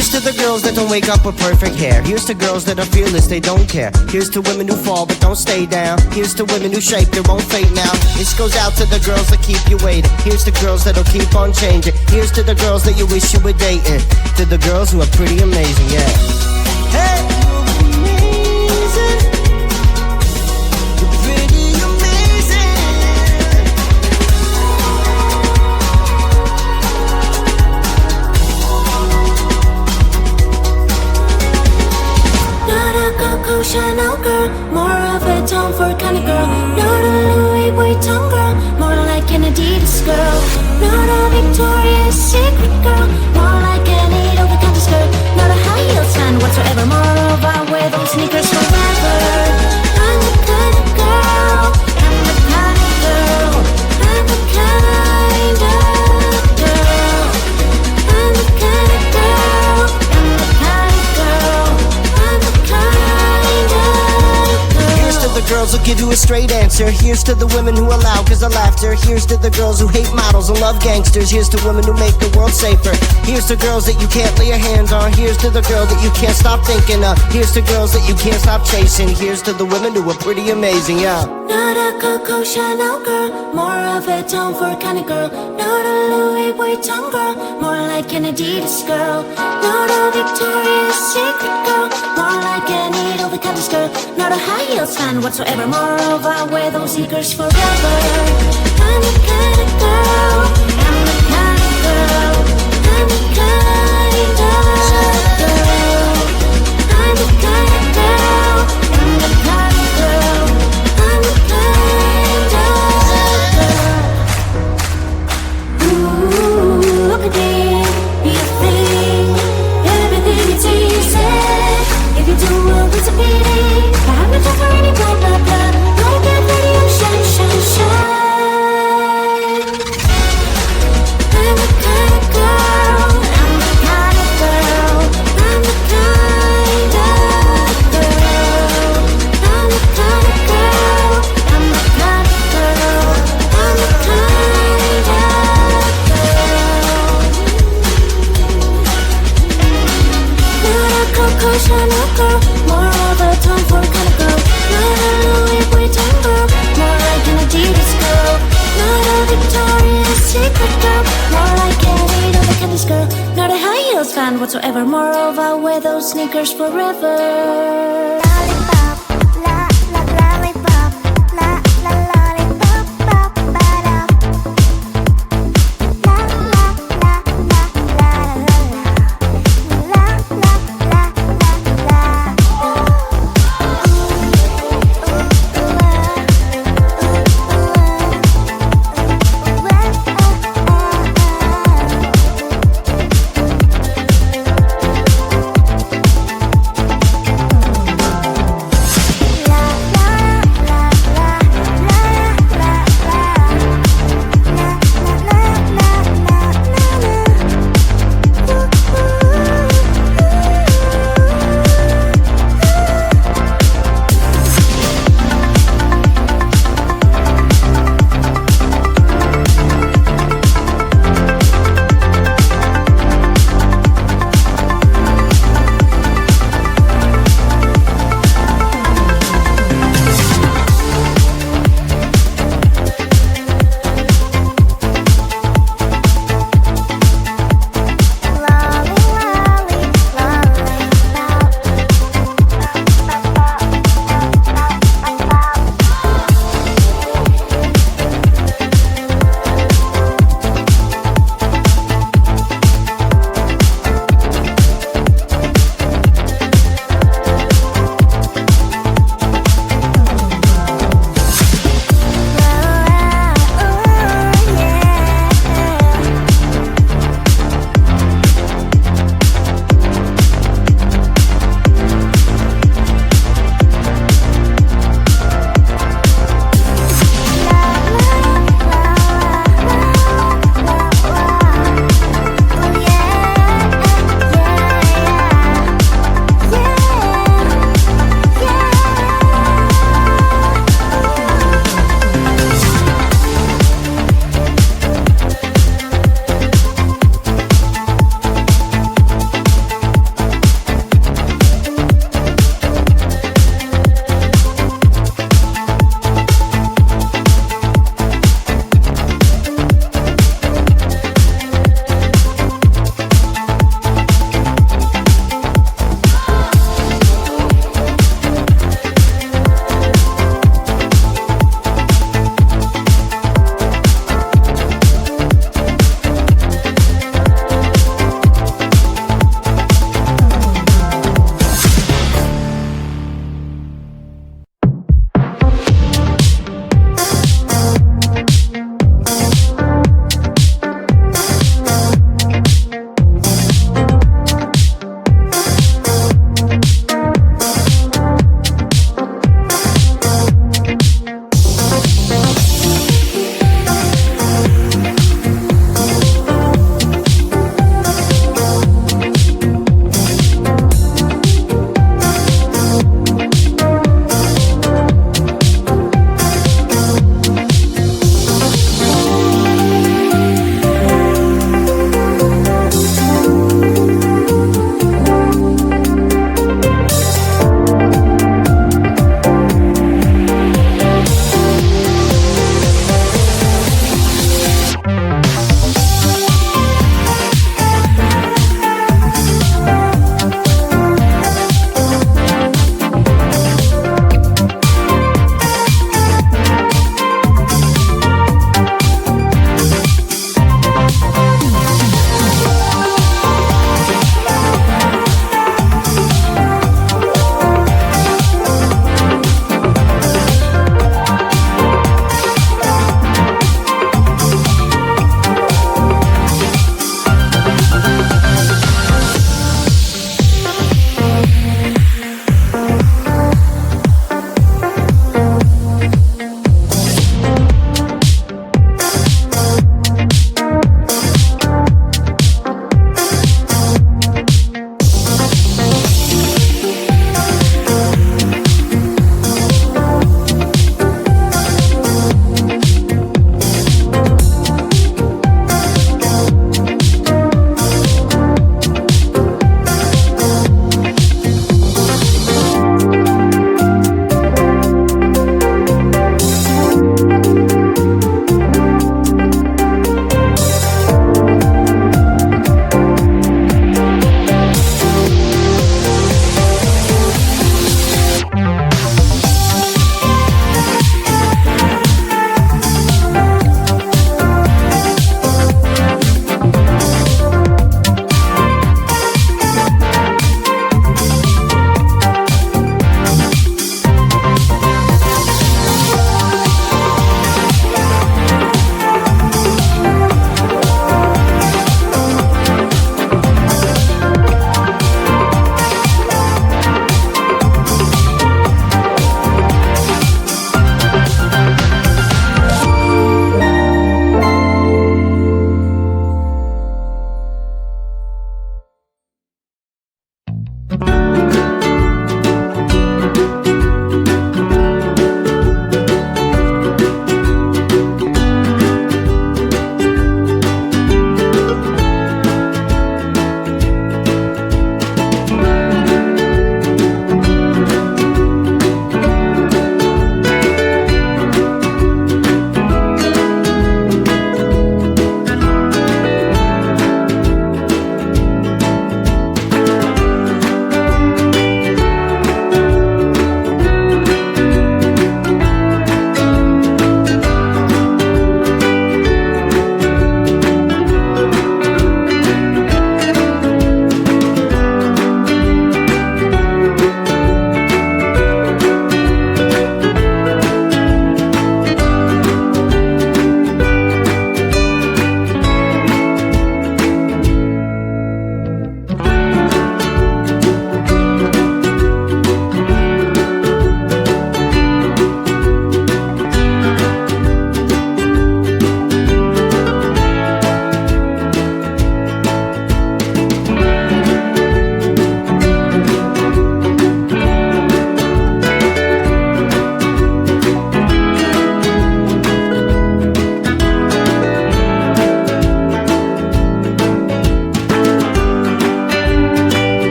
Here's to the girls that don't wake up with perfect hair. Here's to girls that are fearless, they don't care. Here's to women who fall but don't stay down. Here's to women who shape their own fate now. This goes out to the girls that keep you waiting. Here's to girls that'll keep on changing. Here's to the girls that you wish you were dating. To the girls who are pretty amazing, yeah. Hey! Chanel girl, more of a Tom Ford kind of girl. Not a Louis Vuitton girl, more like an Adidas girl. Not a Victoria's Secret girl, more like an over-the-counter skirt. Not a high heels fan whatsoever, more I wear those sneakers forever. I'm the kind of girl, I'm the kind of girl, I'm the kind of girl, I'm the kind of girl, I'm the kind of girl, I'm the kind. Here's to the girls who give you a straight answer. Here's to the women who allow cause of laughter. Here's to the girls who hate models and love gangsters. Here's to women who make the world safer. Here's to girls that you can't lay your hands on. Here's to the girl that you can't stop thinking of. Here's to girls that you can't stop chasing. Here's to the women who are pretty amazing, yeah. Not a Coco Chanel girl, more of a Tom Ford kind of girl. Not a Louis Vuitton girl, more like an Adidas girl. Not a Victoria's Secret girl, more like an over-the-counter skirt. Not a high heels fan whatsoever, more of I wear those sneakers forever. I'm the kind of girl, I'm the kind of girl, I'm the kind of girl, I'm the kind of girl, I'm the kind of girl, I'm the kind of girl. Ooh, look at me, be a thing, everything it's easy. If you do well, it's a pity. I haven't done for any blah blah blah. Don't get ready, oh shine, shine, shine. I'm the kind of girl, I'm the kind of girl, I'm the kind of girl, I'm the kind of girl, I'm the kind of girl, I'm the kind of girl. Not a Coco Chanel girl, more of a Tom Ford kind of girl. Not a Louis Vuitton girl, more like an Adidas girl. Not a Victoria's Secret girl, more like an over-the-counter girl. Not a high heels fan whatsoever, more of I wear those sneakers forever.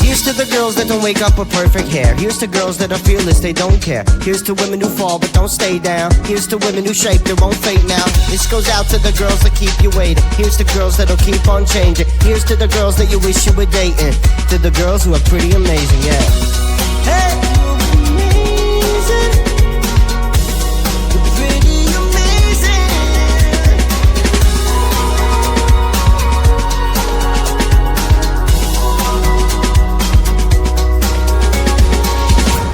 Here's to the girls that don't wake up with perfect hair. Here's to girls that are fearless, they don't care. Here's to women who fall but don't stay down. Here's to women who shape their own fate now. This goes out to the girls that keep you waiting. Here's to girls that'll keep on changing. Here's to the girls that you wish you were dating. To the girls who are pretty amazing, yeah. Hey! Amazing. You're pretty amazing.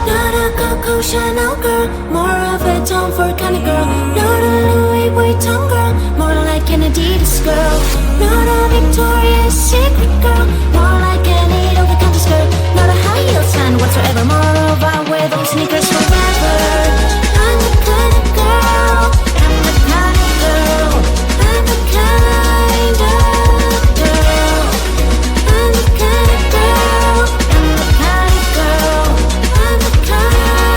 Not a Coco Chanel girl, more of a Tom Ford kind of girl. Not a Louis Vuitton girl, more like an Adidas girl. Not a Victoria's Secret girl, more like an over-the-counter skirt. Not a high heel fan whatsoever, moreover I wear those sneakers forever. I'm the kind of girl, I'm the kind of girl, I'm the kind of girl, I'm the kind of girl, I'm the kind of girl, I'm the kind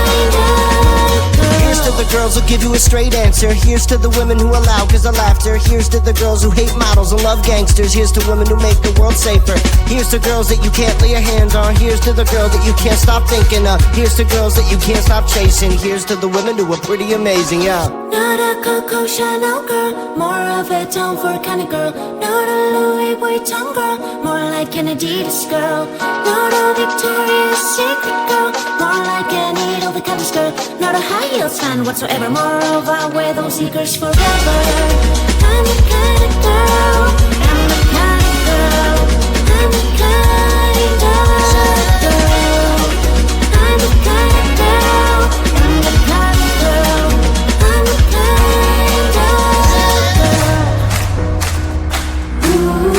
of girl. Here's to the girls who give you a straight answer. Here's to the women who allow cause of laughter. Here's to the girls who hate models and love gangsters. Here's to women who make the world safer. Here's to girls that you can't lay your hands on. Here's to the girl that you can't stop thinking of. Here's to girls that you can't stop chasing. Here's to the women who are pretty amazing, yeah. Not a Coco Chanel girl, more of a Tom Ford kind of girl. Not a Louis Vuitton girl, more like an Adidas girl. Not a Victoria's Secret girl, more like an over-the-counter skirt. Not a high heels fan whatsoever, moreover I wear those sneakers forever. I'm the kind of girl, I'm the kind of girl, I'm the kind of girl, I'm the kind of girl, I'm the kind of girl, I'm the kind of girl. Ooh.